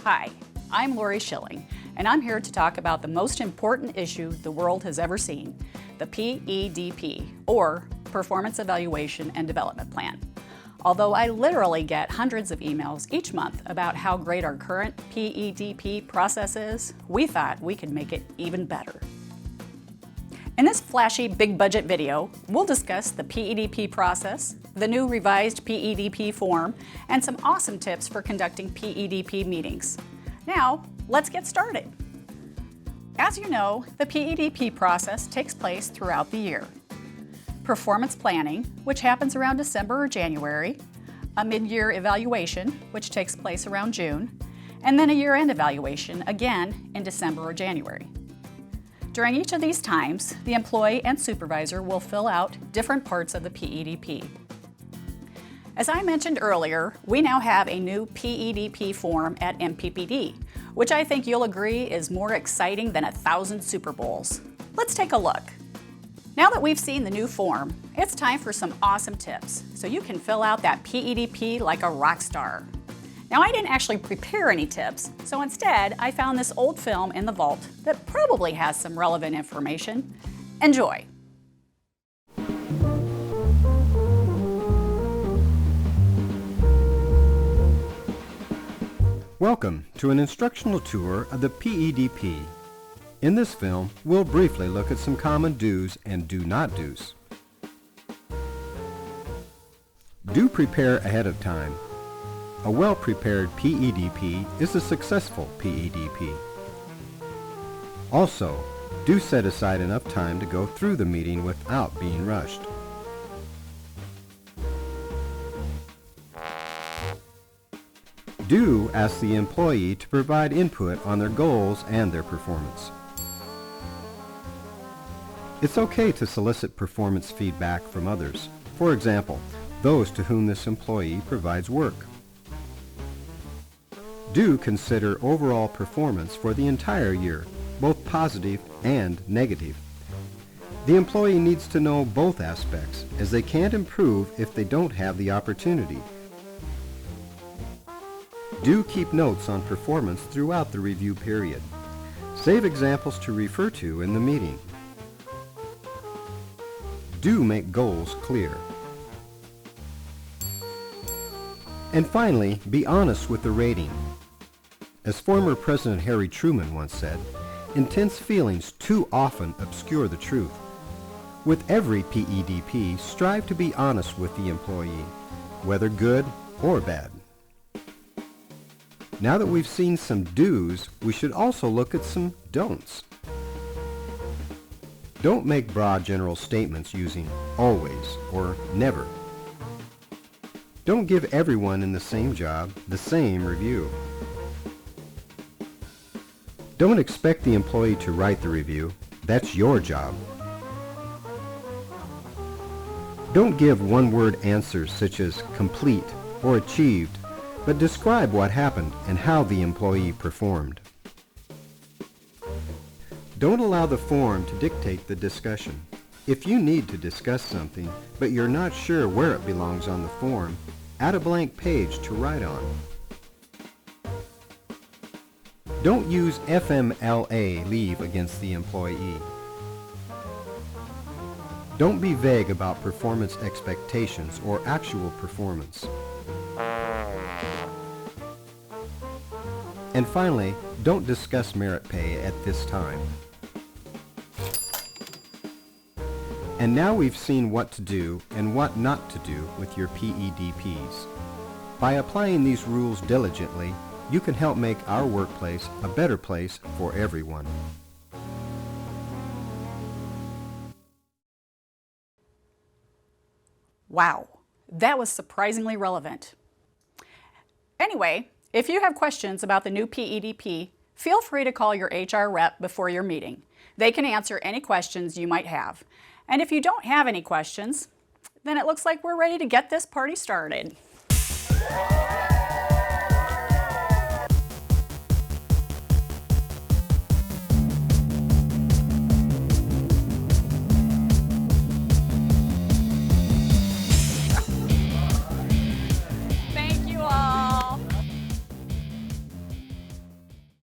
Hi, I'm Lori Schilling, and I'm here to talk about the most important issue the world has ever seen, the PEDP, or Performance Evaluation and Development Plan. Although I literally get hundreds of emails each month about how great our current PEDP process is, we thought we could make it even better. In this flashy big budget video, we'll discuss the PEDP process, the new revised PEDP form, and some awesome tips for conducting PEDP meetings. Now, let's get started. As you know, the PEDP process takes place throughout the year. Performance planning, which happens around December or January, a mid-year evaluation, which takes place around June, and then a year-end evaluation, again in December or January. During each of these times, the employee and supervisor will fill out different parts of the PEDP. As I mentioned earlier, we now have a new PEDP form at MPPD, which I think you'll agree is more exciting than 1,000 Super Bowls. Let's take a look. Now that we've seen the new form, it's time for some awesome tips so you can fill out that PEDP like a rock star. Now, I didn't actually prepare any tips, so instead I found this old film in the vault that probably has some relevant information. Enjoy! Welcome to an instructional tour of the PEDP. In this film, we'll briefly look at some common do's and do not do's. Do prepare ahead of time. A well-prepared PEDP is a successful PEDP. Also, do set aside enough time to go through the meeting without being rushed. Do ask the employee to provide input on their goals and their performance. It's okay to solicit performance feedback from others, for example, those to whom this employee provides work. Do consider overall performance for the entire year, both positive and negative. The employee needs to know both aspects, as they can't improve if they don't have the opportunity. Do keep notes on performance throughout the review period. Save examples to refer to in the meeting. Do make goals clear. And finally, be honest with the rating. As former President Harry Truman once said, intense feelings too often obscure the truth. With every PEDP, strive to be honest with the employee, whether good or bad. Now that we've seen some do's, we should also look at some don'ts. Don't make broad general statements using always or never. Don't give everyone in the same job the same review. Don't expect the employee to write the review. That's your job. Don't give one-word answers such as complete or achieved, but describe what happened and how the employee performed. Don't allow the form to dictate the discussion. If you need to discuss something, but you're not sure where it belongs on the form, add a blank page to write on. Don't use FMLA leave against the employee. Don't be vague about performance expectations or actual performance. And finally, don't discuss merit pay at this time. And now we've seen what to do and what not to do with your PEDPs. By applying these rules diligently, you can help make our workplace a better place for everyone. Wow, that was surprisingly relevant. Anyway, if you have questions about the new PEDP, feel free to call your HR rep before your meeting. They can answer any questions you might have. And if you don't have any questions, then it looks like we're ready to get this party started.